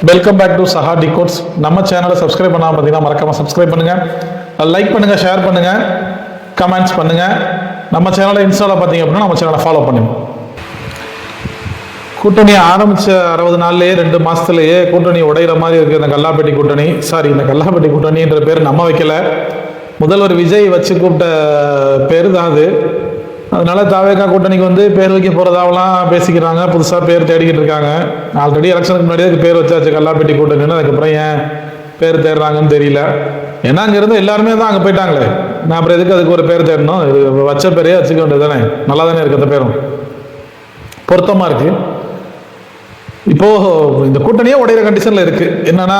Welcome back to சஹா டிகோட்ஸ். நம்ம சேனலை subscribe பண்ணாமல் பார்த்தீங்கன்னா மறக்காமல் சப்ஸ்கிரைப் பண்ணுங்கள், லைக் பண்ணுங்கள், ஷேர் பண்ணுங்கள், கமெண்ட்ஸ் பண்ணுங்கள். நம்ம சேனலை இன்ஸ்டாவில் பார்த்தீங்க அப்படின்னா நம்ம சேனலை ஃபாலோ பண்ணுங்க. கூட்டணி ஆரம்பித்த 60 நாள்லேயே 2 மாதத்துலேயே கூட்டணி உடையிற மாதிரி இருக்குது. இந்த கல்லாப்பட்டி கூட்டணி, இந்த கல்லாப்பட்டி கூட்டணின்ற பேர் நம்ம வைக்கல, முதல்வர் விஜய் வச்சு கூப்பிட்ட பேர் தான் அது. அதனால தாவேகா கூட்டணிக்கு வந்து பேர் வைக்க போகிறதாவெல்லாம் பேசிக்கிறாங்க, புதுசாக பேர் தேடிக்கிட்டு இருக்காங்க. ஆல்ரெடி எலெக்ஷனுக்கு முன்னாடியே அதுக்கு பேர் வச்சாச்சு கல்லாப்பட்டி கூட்டணின்னு. அதுக்கப்புறம் ஏன் பேர் தேடுறாங்கன்னு தெரியல. ஏன்னா அங்கேருந்து எல்லாருமே தான் அங்கே போயிட்டாங்களே, நான் அப்புறம் எதுக்கு அதுக்கு ஒரு பேர் தேடணும்? இது வச்ச பேரே வச்சுக்க வேண்டியது தானே, நல்லா தானே இருக்குது, அந்த பேரும் பொருத்தமாக இருக்குது. இப்போது இந்த கூட்டணியே உடையிற கண்டிஷனில் இருக்குது. என்னன்னா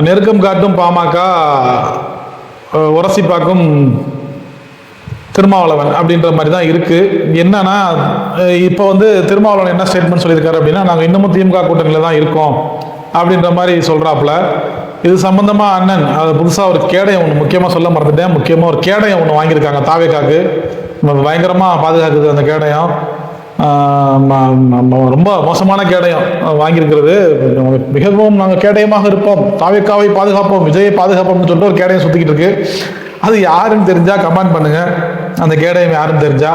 நெருக்கம் காட்டும் பாமக, உரசி பார்க்கும் திருமாவளவன் அப்படின்ற மாதிரி தான் இருக்கு. என்னன்னா இப்போ வந்து திருமாவளவன் என்ன ஸ்டேட்மெண்ட் சொல்லியிருக்காரு அப்படின்னா, நாங்கள் இன்னமும் திமுக கூட்டணியில் தான் இருக்கோம் அப்படின்ற மாதிரி சொல்றாப்புல. இது சம்பந்தமா அண்ணன் அது புதுசாக ஒரு கேடயம் ஒன்று முக்கியமாக சொல்ல மறந்துட்டேன். முக்கியமாக ஒரு கேடயம் ஒன்று வாங்கியிருக்காங்க தாவேகாக்கு, பயங்கரமாக பாதுகாக்குது அந்த கேடயம். ரொம்ப மோசமான கேடயம் வாங்கியிருக்கிறது. மிகவும் நாங்கள் கேடயமாக இருப்போம், தாவேகாவை பாதுகாப்போம், விஜயை பாதுகாப்போம்னு சொல்லிட்டு ஒரு கேடயம் சுத்திக்கிட்டு இருக்கு. அது யாருன்னு தெரிஞ்சா கமெண்ட் பண்ணுங்க. அந்த கேடயம் யாருன்னு தெரிஞ்சா,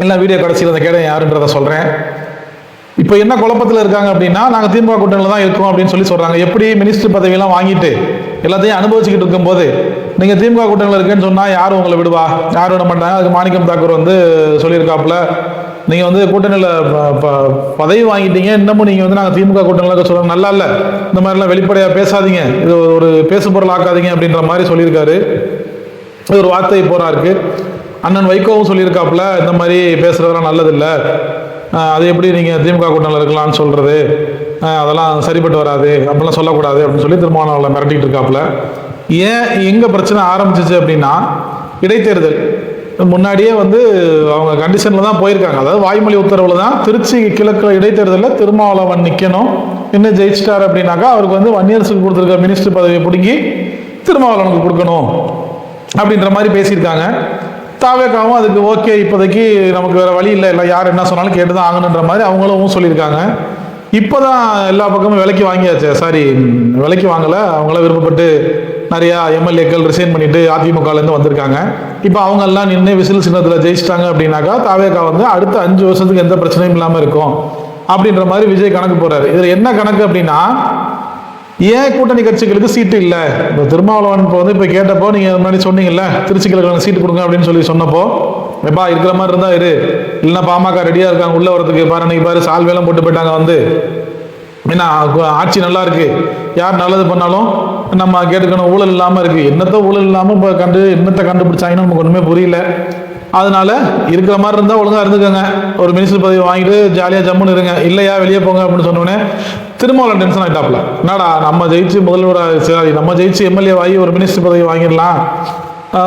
இல்லை வீடியோ கடைசியில் அந்த கேடயம் யாருன்றதை சொல்றேன். இப்போ என்ன குழப்பத்தில் இருக்காங்க அப்படின்னா, நாங்கள் திமுக கூட்டணியில் தான் இருக்கோம் அப்படின்னு சொல்றாங்க. எப்படி மினிஸ்டர் பதவியெல்லாம் வாங்கிட்டு எல்லாத்தையும் அனுபவிச்சுக்கிட்டு இருக்கும்போது நீங்கள் திமுக கூட்டணியில் இருக்கேன்னு சொன்னால் யாரும் உங்களை விடுவா? யாரும் விட மாட்டாங்க. அதுக்கு மாணிக்கம் தாக்கூர் வந்து சொல்லியிருக்காப்புல, நீங்கள் வந்து கூட்டணியில் பதவி வாங்கிட்டீங்க, இன்னமும் நீங்கள் வந்து நாங்கள் திமுக கூட்டணியில் சொல்லுவாங்க, நல்லா இல்லை, இந்த மாதிரிலாம் வெளிப்படையாக பேசாதீங்க, இது ஒரு பேசு பொருள் ஆக்காதீங்க அப்படின்ற மாதிரி சொல்லியிருக்காரு. இது ஒரு வார்த்தை போரா இருக்கு. அண்ணன் வைகோவும் சொல்லியிருக்காப்புல, இந்த மாதிரி பேசுறதெல்லாம் நல்லதில்லை, அது எப்படி நீங்கள் திமுக கூட்டணியில் இருக்கலாம்னு சொல்றது, அதெல்லாம் சரிப்பட்டு வராது, அப்படிலாம் சொல்லக்கூடாது அப்படின்னு சொல்லி திருமாவளவனை மிரட்டிட்டு இருக்காப்புல. ஏன் எங்கே பிரச்சனை ஆரம்பிச்சிச்சு அப்படின்னா, இடைத்தேர்தல் முன்னாடியே வந்து அவங்க கண்டிஷனில் தான் போயிருக்காங்க. அதாவது வாய்மொழி உத்தரவில் தான் திருச்சி கிழக்கு இடைத்தேர்தலில் திருமாவளவன் நிற்கணும், இன்னும் ஜெயிச்சிட்டார் அப்படின்னாக்கா அவருக்கு வந்து வன்னியரசுக்கு கொடுத்துருக்க மினிஸ்டர் பதவியை பிடுங்கி திருமாவளவனுக்கு கொடுக்கணும் அப்படின்ற மாதிரி பேசியிருக்காங்க. தாவேகாவும் அதுக்கு ஓகே, இப்போதைக்கு நமக்கு வேற வழி இல்லை, யார் என்ன சொன்னாலும் கேட்டு தான் ஆகணுன்ற மாதிரி அவங்களும் சொல்லியிருக்காங்க. இப்போதான் எல்லா பக்கமும் விலைக்கு வாங்கியாச்சு, விலைக்கு வாங்கலை, அவங்கள விருப்பப்பட்டு நிறையா எம்எல்ஏக்கள் ரிசைன் பண்ணிட்டு அதிமுகலேருந்து வந்திருக்காங்க. இப்போ அவங்க எல்லாம் நின்று விசில் சின்னத்தில் ஜெயிச்சிட்டாங்க அப்படின்னாக்கா தாவேகா வந்து அடுத்த 5 வருஷத்துக்கு எந்த பிரச்சனையும் இல்லாமல் இருக்கும் அப்படின்ற மாதிரி விஜய் கணக்கு போறாரு. இதில் என்ன கணக்கு அப்படின்னா, ஏன் கூட்டணி கட்சிகளுக்கு சீட்டு இல்லை? இப்போ திருமாவளவன் இப்போ வந்து இப்போ கேட்டப்போ நீங்கள் முன்னாடி சொன்னீங்கல்ல, திருச்சி கிழக்கு சீட்டு கொடுங்க அப்படின்னு சொன்னப்போ, எப்பா இருக்கிற மாதிரி இருந்தா இரு, இல்லைன்னா பாமக ரெடியாக இருக்காங்க உள்ள வரதுக்கு, பாரு அன்னைக்கு பாரு சால்வேலாம் போட்டு போயிட்டாங்க வந்து, ஏன்னா ஆட்சி நல்லா இருக்கு, யார் நல்லது பண்ணாலும் நம்ம கேட்டுக்கணும், ஊழல் இல்லாமல் இருக்கு, என்னத்த ஊழல் இல்லாமல் இப்போ என்னத்தை கண்டுபிடிச்சாங்கன்னு நமக்கு ஒன்றுமே புரியல. அதனால இருக்கிற மாதிரி இருந்தால் ஒழுங்காக இருந்துக்கோங்க, ஒரு மினிஸ்டர் பதவி வாங்கிட்டு ஜாலியாக ஜம்முன்னு இருங்க, இல்லையா வெளியே போங்க அப்படின்னு சொன்னோடனே திருமாவளவன் டென்ஷன் ஆகிட்டாப்ல. என்னடா நம்ம ஜெயிச்சு முதல்வராக நம்ம ஜெயிச்சு எம்எல்ஏ ஆகி ஒரு மினிஸ்டர் பதவி வாங்கிடலாம்,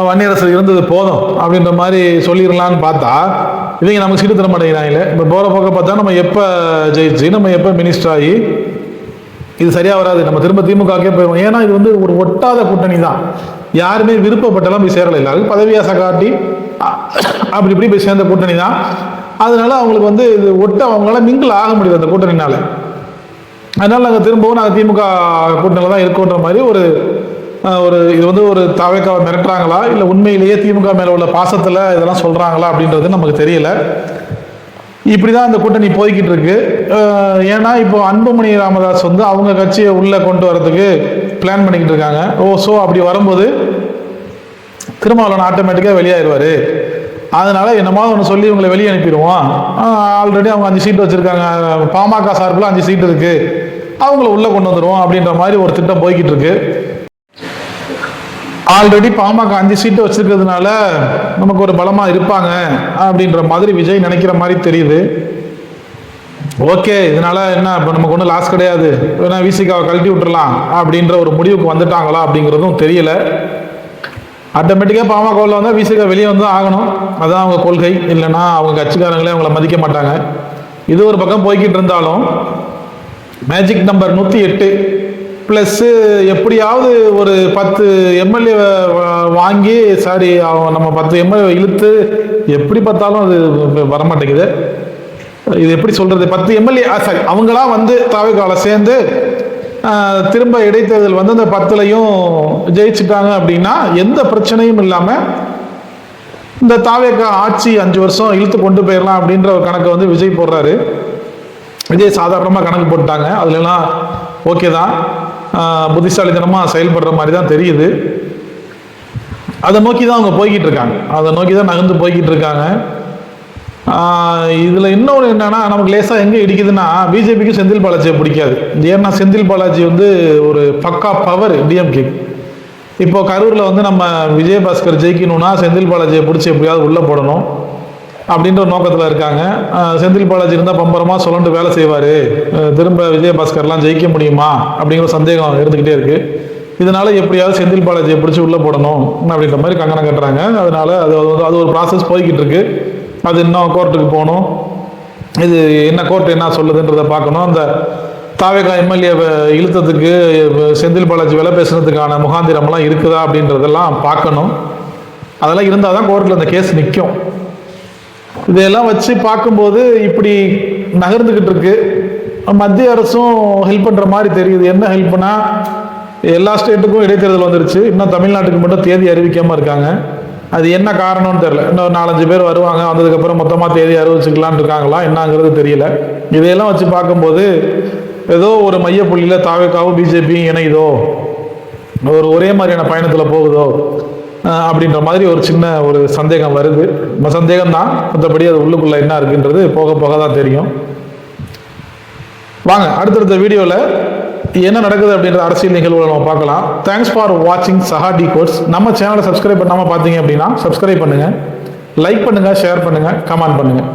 வன்னியரசு இருந்தது போதும் அப்படின்ற மாதிரி சொல்லிடலான்னு பார்த்தா இவங்க நமக்கு சீட்டு தர மாட்டேங்கிறாங்களே. இப்போ போகிற போக்க பார்த்தா நம்ம எப்போ ஜெயிச்சு நம்ம எப்போ மினிஸ்டர் ஆகி இது சரியாக வராது, நம்ம திரும்ப திமுகக்கே போயிடுவோம். ஏன்னா இது வந்து ஒரு ஒட்டாத கூட்டணி தான், யாருமே விருப்பப்பட்டெல்லாம் போய் சேரலை, எல்லாரும் பதவி ஆசை காட்டி அப்படி இப்படி போய் சேர்ந்த கூட்டணி தான். அதனால அவங்களுக்கு வந்து இது அவங்களால மிங்கிள் ஆக முடியாது அந்த கூட்டணினால. அதனால நாங்கள் திரும்பவும் நாங்கள் திமுக கூட்டணியில் தான் இருக்கோன்ற மாதிரி ஒரு இது வந்து ஒரு தாவேகாவை மிரட்டுறாங்களா, இல்லை உண்மையிலேயே திமுக மேலே உள்ள பாசத்தில் இதெல்லாம் சொல்கிறாங்களா அப்படின்றது நமக்கு தெரியல. இப்படி தான் அந்த கூட்டணி போய்கிட்டு இருக்கு. ஏன்னா இப்போ அன்புமணி ராமதாஸ் வந்து அவங்க கட்சியை உள்ளே கொண்டு வரதுக்கு பிளான் பண்ணிக்கிட்டு இருக்காங்க. ஸோ அப்படி வரும்போது திருமாவளவன் ஆட்டோமேட்டிக்காக வெளியாயிருவார். அதனால என்னமாவது ஒன்று சொல்லி இவங்களை வெளியே அனுப்பிடுவோம். ஆல்ரெடி அவங்க 5 சீட்டு வச்சுருக்காங்க, பாமக சார்பில் 5 சீட்டு இருக்குது, அவங்கள உள்ளே கொண்டு வந்துடுவோம் அப்படின்ற மாதிரி ஒரு திட்டம் போய்கிட்டு இருக்கு. ஆல்ரெடி பாமக 5 சீட்டு வச்சிருக்கிறதுனால நமக்கு ஒரு பலமா இருப்பாங்க அப்படின்ற மாதிரி விஜய் நினைக்கிற மாதிரி தெரியுது. ஓகே, இதனால என்ன இப்போ நமக்கு ஒன்றும் லாஸ் கிடையாது, வேணா விசிகாவை கழட்டி விட்டுறலாம் அப்படின்ற ஒரு முடிவுக்கு வந்துட்டாங்களா அப்படிங்கிறதும் தெரியல. ஆட்டோமேட்டிக்காக பாமகவில் வந்தால் விசிகா வெளியே வந்து ஆகணும், அதுதான் அவங்க கொள்கை. இல்லைன்னா அவங்க கட்சிக்காரங்களே அவங்கள மதிக்க மாட்டாங்க. இது ஒரு பக்கம் போய்கிட்டு இருந்தாலும் மேஜிக் நம்பர் 108 ப்ளஸ் எப்படியாவது ஒரு 10 எம்எல்ஏ வாங்கி நம்ம 10 எம்எல்ஏ இழுத்து எப்படி பார்த்தாலும் அது வரமாட்டேங்குது. இது எப்படி சொல்றது, 10 எம்எல்ஏ சாரி அவங்களா வந்து தாவேக்கால சேர்ந்து திரும்ப இடைத்தேர்தல் வந்து அந்த 10லையும் ஜெயிச்சுட்டாங்க அப்படின்னா எந்த பிரச்சனையும் இல்லாமல் இந்த தாவேக்கா ஆட்சி 5 வருஷம் இழுத்து கொண்டு போயிடலாம் அப்படின்ற ஒரு கணக்கை வந்து விஜய் போடுறாரு. விஜய் சாதாரணமாக கணக்கு போட்டாங்க, அதுலலாம் ஓகே தான், புத்திசாலித்தனமாக செயல்படுற மாதிரி தான் தெரியுது. அதை நோக்கி தான் அவங்க போய்கிட்டு இருக்காங்க, அதை நோக்கி தான் நகர்ந்து போய்கிட்டு இருக்காங்க. இதில் இன்னொன்று என்னன்னா, நமக்கு லேசாக எங்கே இடிக்குதுன்னா, பிஜேபிக்கு செந்தில் பாலாஜியை பிடிக்காது. ஏன்னா செந்தில் பாலாஜி வந்து ஒரு பக்கா பவர் டிஎம்கே. இப்போ கரூரில் வந்து நம்ம விஜயபாஸ்கர் ஜெயிக்கணும்னா செந்தில் பாலாஜியை பிடிச்சி எப்படியாவது உள்ளே போடணும் அப்படின்ற ஒரு நோக்கத்தில் இருக்காங்க. செந்தில் பாலாஜி இருந்தால் பம்பரமாக சொல்லண்டு வேலை செய்வார், திரும்ப விஜயபாஸ்கர்லாம் ஜெயிக்க முடியுமா அப்படிங்கிற சந்தேகம் இருந்துக்கிட்டே இருக்குது. இதனால எப்படியாவது செந்தில் பாலாஜியை பிடிச்சி உள்ளே போடணும் அப்படின்ற மாதிரி கங்கணம் கட்டுறாங்க. அதனால அது ஒரு ப்ராசஸ் போய்கிட்டு இருக்கு. அது இன்னும் கோர்ட்டுக்கு போகணும். இது என்ன கோர்ட் என்ன சொல்லுதுன்றதை பார்க்கணும். அந்த தாவேகா எம்எல்ஏவை இழுத்ததுக்கு செந்தில் பாலாஜி வேலை பேசுறதுக்கான முகாந்திரமெல்லாம் இருக்குதா அப்படின்றதெல்லாம் பார்க்கணும். அதெல்லாம் இருந்தால் தான் கோர்ட்டில் அந்த கேஸ் நிற்கும். இதையெல்லாம் வச்சு பார்க்கும்போது இப்படி நகர்ந்துக்கிட்டு இருக்கு. மத்திய அரசும் ஹெல்ப் பண்ணுற மாதிரி தெரியுது. என்ன ஹெல்ப்னா, எல்லா ஸ்டேட்டுக்கும் இடைத்தேர்தல் வந்துருச்சு, இன்னும் தமிழ்நாட்டுக்கு மட்டும் தேதி அறிவிக்காமல் இருக்காங்க. அது என்ன காரணம்னு தெரியல. இன்னும் 4-5 பேர் வருவாங்க, வந்ததுக்கப்புறம் மொத்தமாக தேதி அறிவிச்சுக்கலான்னு இருக்காங்களா என்னங்கிறது தெரியல. இதையெல்லாம் வச்சு பார்க்கும்போது ஏதோ ஒரு மையப்புள்ளியில் தாவேக்காவும் பிஜேபியும் இணையுதோ, ஒரே மாதிரியான பயணத்தில் போகுதோ அப்படின்ற மாதிரி ஒரு சின்ன ஒரு சந்தேகம் வருது. சந்தேகம் தான், மற்றபடி அது உள்ளுக்குள்ளே என்ன இருக்குன்றது போக போக தான் தெரியும். வாங்க அடுத்தடுத்த வீடியோவில் என்ன நடக்குது அப்படின்ற அரசியல் நிகழ்வுகளை நம்ம பார்க்கலாம். தேங்க்ஸ் ஃபார் வாட்சிங் சஹா டிகோட்ஸ். நம்ம சேனலை சப்ஸ்கிரைப் பண்ணாமல் பார்த்தீங்க அப்படின்னா சப்ஸ்கிரைப் பண்ணுங்கள், லைக் பண்ணுங்கள், ஷேர் பண்ணுங்கள், கமெண்ட் பண்ணுங்கள்.